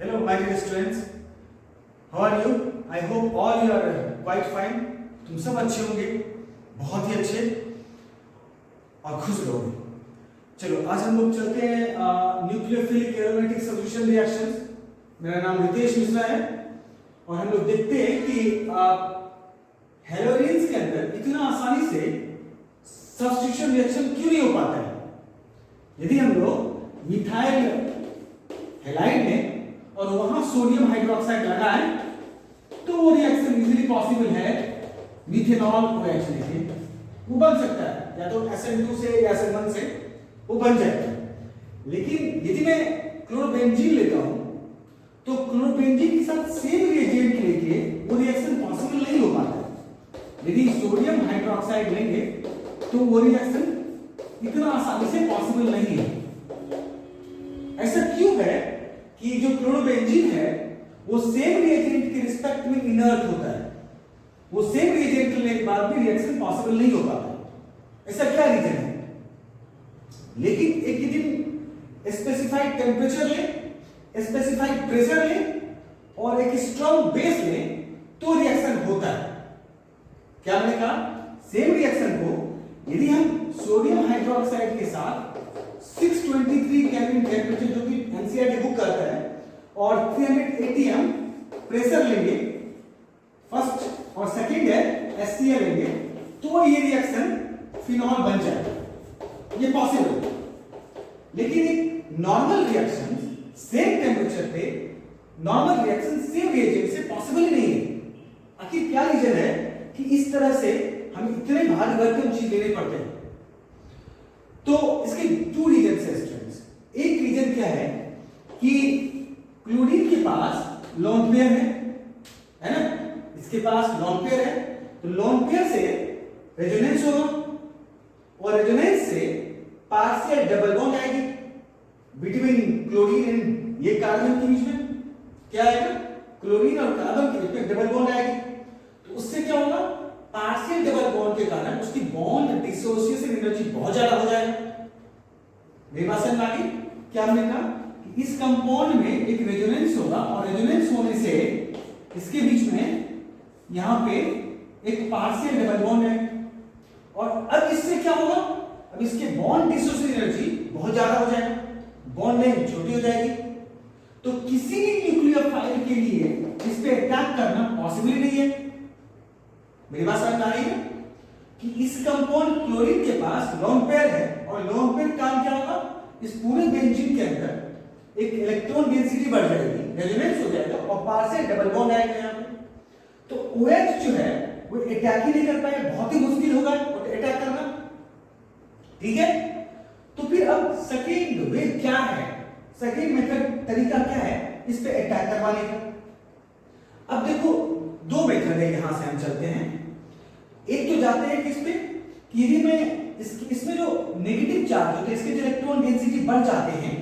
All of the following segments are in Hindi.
Hello, my dear students. How are you? I hope all you are quite fine. तुम सब अच्छे होंगे, बहुत ही अच्छे और खुश रहोगे। चलो आज हम लोग चलते हैं न्यूक्लियोफिलिक एरोमेटिक सब्स्टिट्यूशन रिएक्शंस। मेरा नाम रितेश मिश्रा है और हम लोग देखते हैं कि हेलोजेन्स के अंदर इतना आसानी से सब्स्टिट्यूशन रिएक्शन क्यों नहीं हो पाता है। यदि हम लोग मिथाइल हैलाइड में और वहां सोडियम हाइड्रोक्साइड लगाएं तो वो रिएक्शन इजीली पॉसिबल है। मिथेनॉल OH लेके वो बन सकता है, या तो SN2 से या SN1 से वो बन जाएगा। लेकिन यदि मैं क्लोरोबेंजीन लेता हूं तो क्लोरोबेंजीन के साथ सेम रिएजेंट लेके वो रिएक्शन पॉसिबल नहीं हो पाता। यदि सोडियम हाइड्रोक्साइड लेंगे तो वो रिएक्शन इतना आसानी से पॉसिबल नहीं है। ऐसा क्यों है कि जो क्लोरोबेंजीन है वो सेम रिएजेंट के रिस्पेक्ट में इनर्ट होता है, वो सेम रिएजेंट लेने के बाद भी रिएक्शन पॉसिबल नहीं हो पाता। ऐसा क्या रीजन है? लेकिन एक दिन स्पेसिफाइड टेम्परेचर ले, स्पेसिफाइड प्रेशर ले और एक स्ट्रॉन्ग बेस ले तो रिएक्शन होता है। क्या मैंने कहा? सेम रिएक्शन को यदि हम सोडियम हाइड्रोक्साइड के साथ 623 केल्विन टेम्परेचर जो कि एनसीईआरटी बुक करता है और 300 atm प्रेशर लेंगे, फर्स्ट और सेकंड है HCl लेंगे, तो ये रिएक्शन फिनॉल बन जाएगा। ये पॉसिबल है। लेकिन एक नॉर्मल रिएक्शन सेम टेम्परेचर पे, नॉर्मल रिएक्शन सेम रिएजेंट से पॉसिबल ही नहीं है। आखिर क्या रीजन है कि इस तरह से हमें इतने भारी भरकम चीज लेने पड़ते हैं? तो इसके टू रीजन है स्टूडेंट्स। एक रीजन क्या है कि क्लोरीन के पास लोन पेयर है ना, इसके पास लोन पेयर है, तो लोन पेयर से रेजोनेंस होगा और रेजोनेंस से पार्शियल डबल बॉन्ड आएगी बिटवीन क्लोरीन एंड ये कार्बन के बीच में। क्या आएगा? क्लोरीन और कार्बन के बीच में डबल बॉन्ड आएगी। तो उससे क्या होगा? पार्शियल डबल बॉन्ड के कारण उसकी बॉन्ड डिसोसिएशन एनर्जी बहुत ज्यादा हो जाएगा। मेरी बात समझ आ गई? क्या हमने कहा कि इस कंपाउंड में एक रेजोनेंस होगा और रेजोनेंस होने से इसके बीच में यहां पे एक पार्शियल डबल बॉन्ड है और अब इससे क्या होगा? अब इसके बॉन्ड डिसोसिएशन एनर्जी बहुत ज्यादा हो जाएगा, बॉन्ड लेंथ छोटी हो जाएगी। तो किसी भी न्यूक्लियोफाइल के लिए इस पे अटैक करना पॉसिबल नहीं है। मेरी बात समझ आ रही है कि इस कंपाउंड क्लोरीन के पास लोन पेयर है और लोन पेयर काम क्या होगा? इस पूरे बेंजीन के अंदर एक इलेक्ट्रॉन डेंसिटी बढ़ जाएगी, रेजोनेंस हो जाएगा और पार्शियल डबल बॉन्ड आएगा यहां पे। तो OH जो है वो अटैक ही नहीं कर पाएगा, बहुत ही मुश्किल होगा अटैक करना। ठीक है? तो फिर अब सेकेंड वे क्या है, सेकेंड मेथड तरीका क्या है इस पे अटैक करवाने का? अब देखो दो मेथड है, यहां से हम चलते हैं। एक तो जाते हैं किस पे कि यदि मैं इसमें जो नेगेटिव चार्ज होते हैं, इसके जो इलेक्ट्रॉन डेंसिटी बढ़ जाते हैं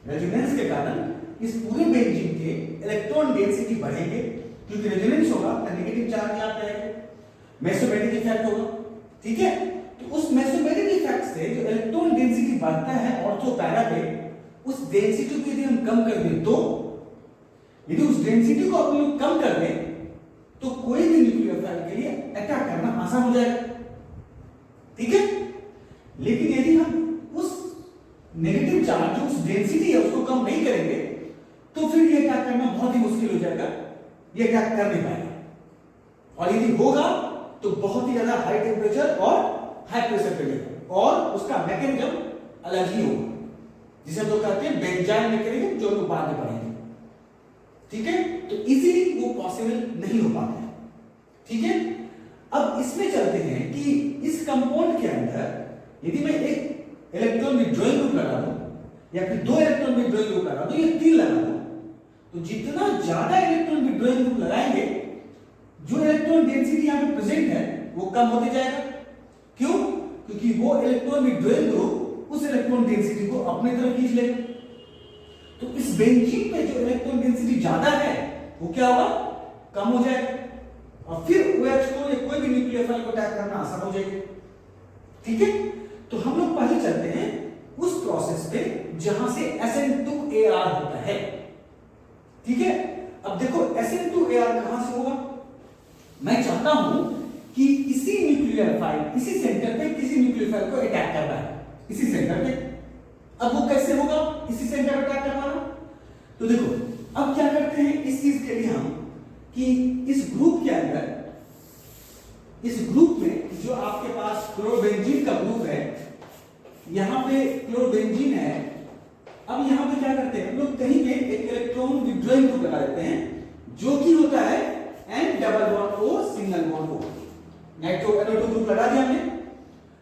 रेजोनेंस के कारण, इस पूरे बेंजीन के इलेक्ट्रॉन डेंसिटी बढ़ेंगे क्योंकि रेजोनेंस होगा तो नेगेटिव चार्ज यहां पे आएगा, मेसोमेरिक इफेक्ट होगा। ठीक है? तो उस मेसोमेरिक इफेक्ट से जो इलेक्ट्रॉन डेंसिटी बढ़ता है ऑर्थो पैरा पे, उस डेंसिटी को यदि हम कम कर दें तो यदि उस डेंसिटी को अपन लोग कम कर दें तो कोई भी न्यूक्लियोफाइल के लिए अटैक करना आसान हो जाएगा। ठीक है? लेकिन यदि हम उस नेगेटिव चार्ज जो उस डेंसिटी है उसको कम नहीं करेंगे तो फिर ये अटैक करना बहुत ही मुश्किल हो जाएगा, ये अटैक कर नहीं पाएगा। और यदि होगा तो बहुत ही ज्यादा हाई टेम्परेचर और हाई प्रेशर पे लेगा और उसका मैकेनिज्म अलग ही होगा, जिसे हम लोग कहते हैं बेंजाइन मैकेनिज्म, जो लोग बाद में पढ़ेंगे। ठीक है? तो इजीली वो पॉसिबल नहीं हो पाता है। ठीक है? अब इसमें चलते हैं कि इस कंपाउंड के अंदर यदि मैं एक इलेक्ट्रॉन विथड्रॉइंग ग्रुप लगा दूं या फिर दो इलेक्ट्रॉन विथड्रॉइंग ग्रुप लगा दूं या तीन लगा दूं, तो जितना ज्यादा इलेक्ट्रॉन विथड्रॉइंग ग्रुप लगाएंगे जो इलेक्ट्रॉन डेंसिटी यहां पे प्रेजेंट है वो कम होते जाएगा। क्यों? क्योंकि वो इलेक्ट्रॉन विथड्रॉइंग ग्रुप उस इलेक्ट्रॉन डेंसिटी को अपनी तरफ खींच लेगा। तो इस बेंजीन पे जो इलेक्ट्रॉन डेंसिटी ज्यादा है वो क्या होगा? कम हो जाएगा और फिर OH को या कोई भी न्यूक्लियोफाइल को अटैक करना आसान हो जाएगा। ठीक है? तो हम लोग पहले चलते हैं उस प्रोसेस पे जहां से SN2AR होता है। ठीक है। अब देखो Sn2Ar कहां से होगा, मैं चाहता हूं कि इसी न्यूक्लियोफाइल, इसी सेंटर पे किसी न्यूक्लियोफाइल को अटैक करना है, इसी सेंटर पे। अब वो कैसे होगा, इसी सेंटर पे अटैक करवाना। तो देखो अब क्या करते हैं इस चीज के लिए हम, कि इस ग्रुप के अंदर, इस ग्रुप में जो आपके पास क्लोरोबेंजीन का ग्रुप है, यहां पे क्लोरोबेंजीन है। अब यहां पे क्या करते हैं हम लोग, कहीं पे एक इलेक्ट्रॉन विड्रॉइंग ग्रुप लगा देते हैं, जो कि होता है N double bond O single bond O। Nitro NO2 group लगा दिया हमने।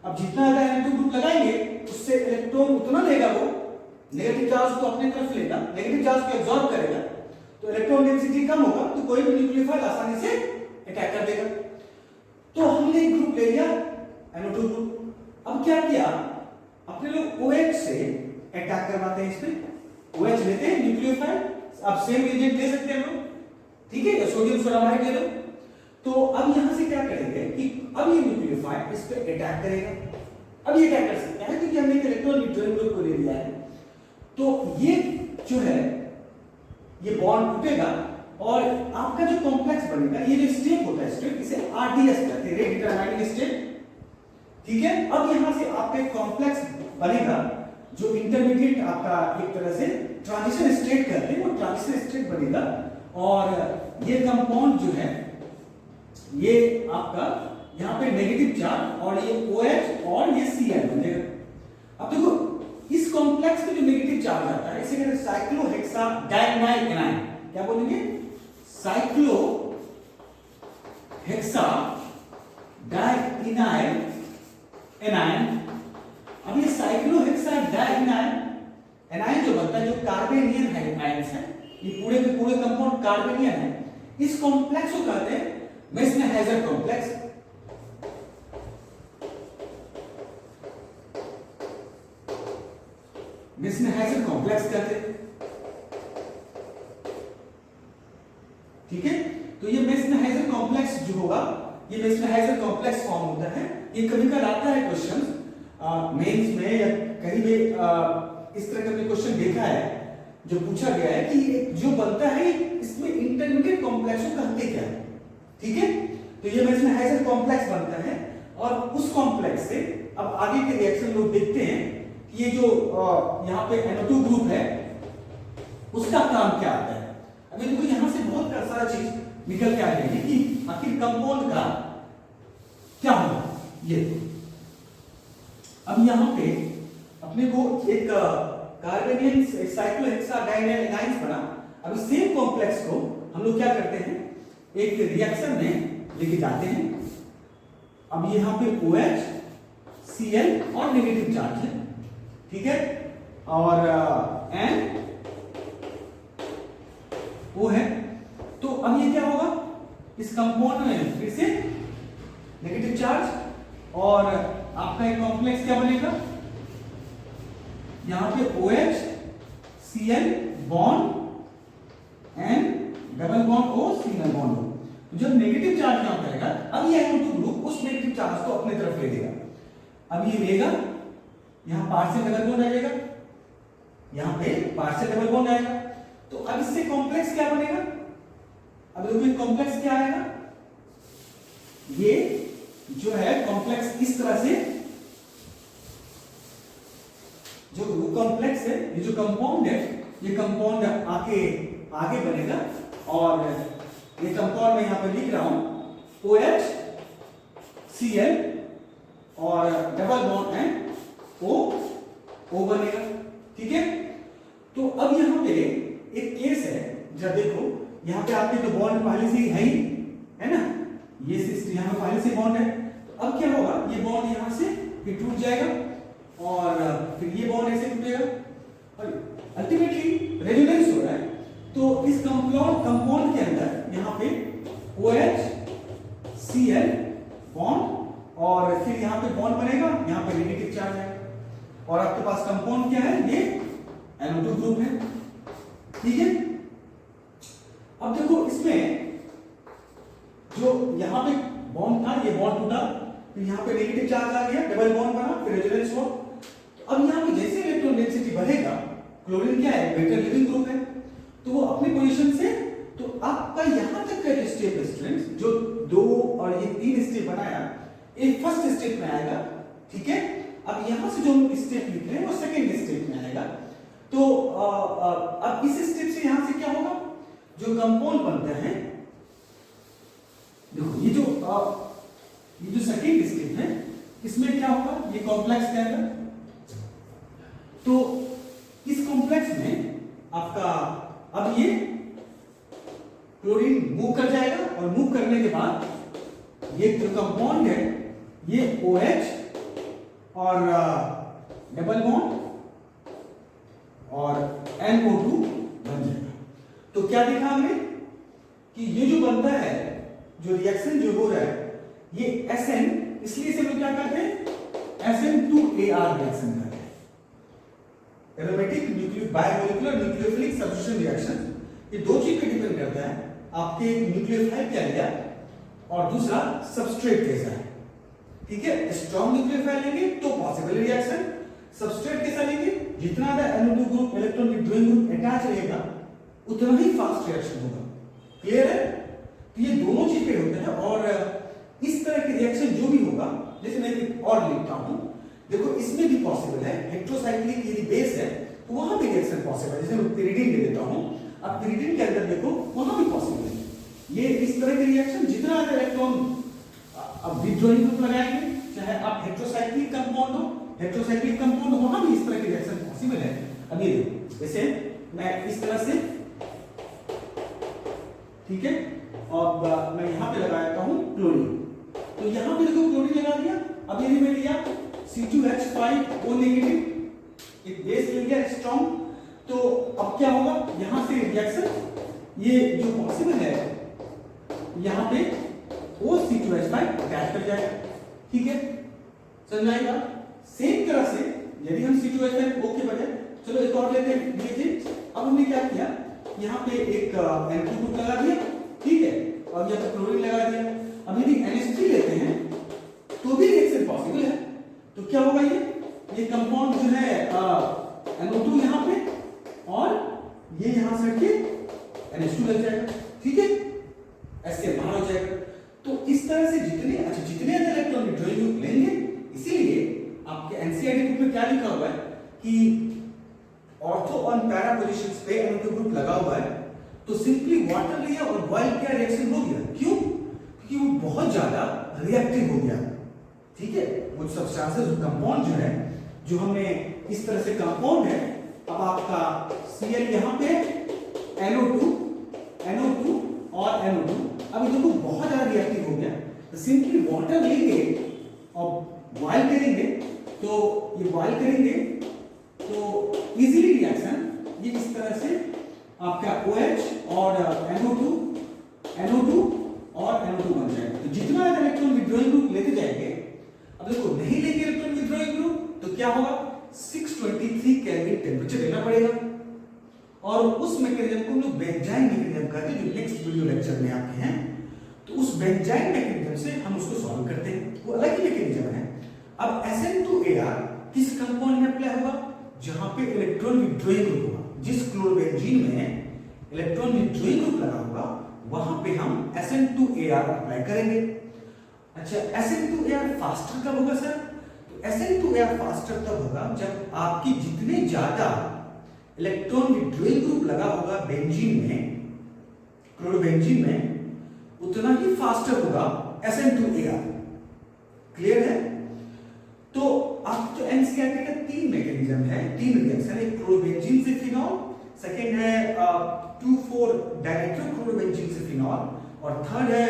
अब जितना ज्यादा NO2 ग्रुप लगाएंगे उससे इलेक्ट्रॉन उतना लेगा, वो नेगेटिव चार्ज को अपने तरफ लेगा, नेगेटिव चार्ज को एब्जॉर्ब करेगा, तो इलेक्ट्रॉन डेंसिटी कम होगा, तो कोई भी न्यूक्लियोफाइल आसानी से अटैक कर देगा। तो हमने एक ग्रुप ले लिया NO2 ग्रुप। अब क्या किया, अपने लोग OH से अटैक करवाते हैं, इसमें OH लेते हैं न्यूक्लियोफाइल। अब सेम एजेंट ले सकते हैं हम लोग, ठीक है, या सोडियम सोडामाइड ले लो। तो अब यहां से क्या करेंगे कि अब ये न्यूक्लियोफाइल इस पे अटैक करेगा। अब ये अटैक कर सकता है क्योंकि हमने एक इलेक्ट्रॉन विड्रॉइंग ग्रुप को ले लिया है। तो ये जो है ये बॉन्ड टूटेगा और आपका जो कॉम्प्लेक्स बनेगा, ये जो स्टेट होता है स्टेट, इसे RDS कहते हैं, रेट डिटरमाइनिंग स्टेट, ठीक है। अब यहां से आपका एक कॉम्प्लेक्स बनेगा जो इंटरमीडिएट आपका एक तरह से ट्रांजिशन स्टेट कहते हैं, वो ट्रांजिशन स्टेट बनेगा। और ये कंपाउंड जो है ये आपका यहाँ पे नेगेटिव चार्ज और ये OH और ये Cl बनेगा। अब देखो इस कॉम्प्लेक्स में जो नेगेटिव चार्ज आता है इसे कहते हैं साइक्लोहेक्साडाइनाइल एनायन। क्या बोलेंगे, साइक्लोहेक्साडाइनाइल एनायन। अब ये साइक्लोहेक्साडाइनाइल एनायन जो बनता है, जो कार्बेनियन आयन्स है, ये पूरे के पूरे कंपाउंड कार्बेनियन है। इस कॉम्प्लेक्स को कहते हैं मेस्नेहाइजर कॉम्प्लेक्स। मेस्नेहाइजर कॉम्प्लेक्स कहते हैं, ठीक है। तो ये मेस्नेहाइजर कॉम्प्लेक्स जो होगा, ये मेस्नेहाइजर कॉम्प्लेक्स फॉर्म होता है। ये कभी कभी आता है क्वेश्चन मेंस में या कहीं भी इस तरह का क्वेश्चन देखा है जो पूछा गया है कि जो बनता है इसमें इंटरमीडिएट कॉम्प्लेक्स को कहते क्या है, ठीक है। तो ये मेस्नेहाइजर कॉम्प्लेक्स बनता है और उस कॉम्प्लेक्स से अब आगे के रिएक्शन लोग देखते हैं कि ये जो यहाँ पे NO2 ग्रुप है उसका काम क्या आता है। अभी देखो यहां से बहुत सारा चीज निकल के आ जाएगी कि आखिर कंपाउंड का क्या होगा। ये अब यहाँ पे अपने को एक कार्बेनियन साइक्लोहेक्साडाइनाइल एनायन बना। अब इस सेम कॉम्प्लेक्स को हम लोग क्या करते हैं, एक रिएक्शन में लेके जाते हैं। अब यहाँ पे OH Cl और नेगेटिव चार्ज है, ठीक है, और N O है। तो अब ये क्या होगा, इस कंपाउंड में फिर से नेगेटिव चार्ज और आपका एक कॉम्प्लेक्स क्या बनेगा, यहां पे OH Cl bond N double bond O single bond O। जब नेगेटिव चार्ज यहां पे आएगा, अब ये NO2 ग्रुप उस नेगेटिव चार्ज को अपने तरफ ले लेगा। अब ये लेगा, यहां पार्शियल डबल बॉन्ड आ जाएगा, यहां पे पार्शियल डबल बॉन्ड आएगा। तो अब इससे कॉम्प्लेक्स क्या बनेगा, अब देखो कॉम्प्लेक्स क्या आएगा, ये जो है कॉम्प्लेक्स इस तरह से, जो कॉम्प्लेक्स है, ये जो कंपाउंड है, ये कंपाउंड आगे बनेगा। और ये कंपाउंड मैं यहां पर लिख रहा हूं OH Cl और डबल बॉन्ड है O बनेगा, ठीक है। तो अब यहां पे एक केस है, जब देखो यहां पे आपके जो बॉन्ड पहले से ही है ना, ये यहां पे पहले से बॉन्ड है। तो अब क्या होगा, ये बॉन्ड यहां से फिर टूट जाएगा और फिर ये बॉन्ड ऐसे टूटेगा और अल्टीमेटली रेजोनेंस हो रहा है। तो इस कंपाउंड के अंदर यहां पे OH Cl बॉन्ड और फिर यहां पे बॉन्ड बनेगा, यहां पे नेगेटिव चार्ज है और आपके पास कंपाउंड क्या है, ये NO2 ग्रुप है, ठीक है। अब देखो इसमें जो यहां पे बॉन्ड था, ये बॉन्ड टूटा, फिर यहां पे नेगेटिव चार्ज आ गया, डबल बॉन्ड बना, फिर रेजोनेंस हुआ। तो अब यहां पे जैसे इलेक्ट्रॉन डेंसिटी बढ़ेगा, क्लोरीन क्या है, बेटर लिविंग ग्रुप है, तो वो अपनी पोजीशन से, तो आपका यहां तक का स्टेप स्टूडेंट्स, जो 2 और ये 3 स्टेप बनाया, ये फर्स्ट स्टेप में आएगा, ठीक है। अब यहां से जो हम स्टेप लिख रहे हैं वो सेकंड स्टेप में आएगा। तो अब इस स्टेप से यहां से क्या होगा, जो कंपाउंड बनते हैं, देखो ये जो सेकंड स्टेप है, इसमें क्या होगा, ये कॉम्प्लेक्स क्या है, तो इस कॉम्प्लेक्स में आपका अब ये क्लोरीन मूव कर जाएगा, और मूव करने के बाद ये जो कंपाउंड है ये OH और डबल बॉन्ड और NO2 बन जाएगा। तो क्या देखा हमने कि ये जो बनता है, जो रिएक्शन जो हो रहा है, ये SN, इसलिए इसे हम क्या करते हैं, SN2AR रिएक्शन करते हैं, aromatic nucleo biomolecular nucleophilic substitution reaction. ये दो चीज पे डिपेंड करता है, आपके न्यूक्लियोफाइल क्या लिया और दूसरा सबस्ट्रेट कैसा है, ठीक है। स्ट्रॉन्ग न्यूक्लियोफाइल लेंगे तो पॉसिबल रिएक्शन, सबस्ट्रेट कैसा लेंगे, जितना ज्यादा NO2 group electron withdrawing group attach रहेगा उतना ही फास्ट रिएक्शन होगा। क्लियर है? तो ये दोनों चीज पे होते हैं, और इस तरह की रिएक्शन जो भी होगा, जैसे मैं एक और लिखता हूं, देखो इसमें भी पॉसिबल है, हेटेरोसाइक्लिक यदि बेस है तो वहां भी रिएक्शन पॉसिबल है। जैसे मैं pyridine ले लेता हूं, अब pyridine के अंदर देखो वहां भी पॉसिबल है। ये इस तरह की रिएक्शन, जितना ज्यादा इलेक्ट्रॉन अब विड्रॉइंग ग्रुप लगाएंगे, चाहे आप हेटेरोसाइक्लिक कंपाउंड हो, हेटेरोसाइक्लिक कंपाउंड हो, वहां भी इस तरह की रिएक्शन पॉसिबल है। अब ये देखो, जैसे मैं इस तरह से, ठीक है, और मैं यहां पे लगाता हूं क्लोरीन, तो यहां पे देखो क्लोरीन लगा दिया। अब यदि मैं लिया C2H5O नेगेटिव, एक बेस ले लिया स्ट्रॉन्ग, तो अब क्या होगा, यहां से रिएक्शन ये जो पॉसिबल है, यहां पे वो C2H5 अटैच कर जाएगा, ठीक है, समझ आएगा। सेम तरह से यदि हम C2H5O के बजाय, चलो एक और लेते हैं, देखिए अब हमने क्या किया, यहां पे एक N2 ग्रुप लगा दिया, ठीक है, और यहां पे क्लोरीन लगा दिया। अब यदि NH3 लेते हैं तो भी रिएक्शन पॉसिबल है, तो क्या होगा, ये कंपाउंड जो है NO2 यहां पे, और ये यहां से हटके NH2 लग जाएगा, ठीक है, ऐसे बाहर हो जाएगा। तो इस तरह से जितने इलेक्ट्रॉन विड्रॉइंग ग्रुप लेंगे, इसीलिए आपके एनसीईआरटी बुक में क्या लिखा हुआ है कि ऑर्थो और पैरा पोजीशंस पे NO2 ग्रुप लगा हुआ है, तो सिंपली वाटर लिया और बॉइल किया, रिएक्शन हो गया। क्यों? क्योंकि वो बहुत ज्यादा रिएक्टिव हो गया, ठीक है। वो सब्सटेंसेस, जो कंपाउंड जो है, जो हमने इस तरह से कंपाउंड है, अब आपका Cl यहां पे NO2 और NO2, अब देखो बहुत ज्यादा रिएक्टिव हो गया, तो सिंपली वाटर लेंगे और बॉइल करेंगे, तो ये बॉइल करेंगे तो इजीली रिएक्शन ये इस तरह से आपका OH और NO2 और NO2 बन जाएगा। तो जितना इलेक्ट्रॉन विड्रॉइंग ग्रुप लेते जाएंगे, अब देखो नहीं लेंगे इलेक्ट्रॉन विड्रॉइंग ग्रुप तो क्या होगा, 623 केल्विन टेंपरेचर लेना पड़ेगा, और उस मैकेनिज्म को हम लोग बेंजाइन मैकेनिज्म कहते हैं, जो नेक्स्ट वीडियो लेक्चर में आपके हैं। तो उस बेंजाइन मैकेनिज्म से हम उसको सॉल्व करते हैं, वो अलग ही मैकेनिज्म है। अब SN2AR किस कंपाउंड में अप्लाई होगा, जहां पे इलेक्ट्रॉन विड्रॉइंग ग्रुप होगा, जिस क्लोरोबेंजीन में इलेक्ट्रॉन विड्रॉइंग ग्रुप लगा होगा, वहां पे हम SN2AR अप्लाई करेंगे। अच्छा, SN2AR फास्टर कब होगा सर? तो SN2AR फास्टर तब होगा जब आपकी जितने ज्यादा इलेक्ट्रॉन विड्रॉइंग ग्रुप लगा होगा बेंजीन में, क्लोरोबेंजीन में, उतना ही फास्टर होगा SN2AR। क्लियर है? तो आप जो एनसीईआरटी का 3 मैकेनिज्म है, 3 रिएक्शन, एक क्लोरोबेंजीन से फिनॉल, सेकंड है 2,4 डाइनाइट्रोक्लोरोबेंजीन से फिनॉल, और थर्ड है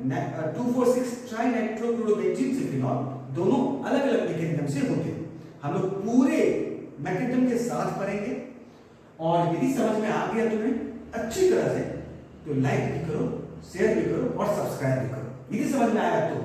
2,4,6 ट्राइनाइट्रोक्लोरोबेंजीन से फिनॉल। दोनों अलग अलग मैकेनिज्म से होते हैं। हम लोग पूरे मैकेनिज्म के साथ पढ़ेंगे, और यदि समझ में आ गया तुम्हें अच्छी तरह से, तो लाइक भी करो, शेयर भी करो और सब्सक्राइब भी करो। यदि समझ में आया तो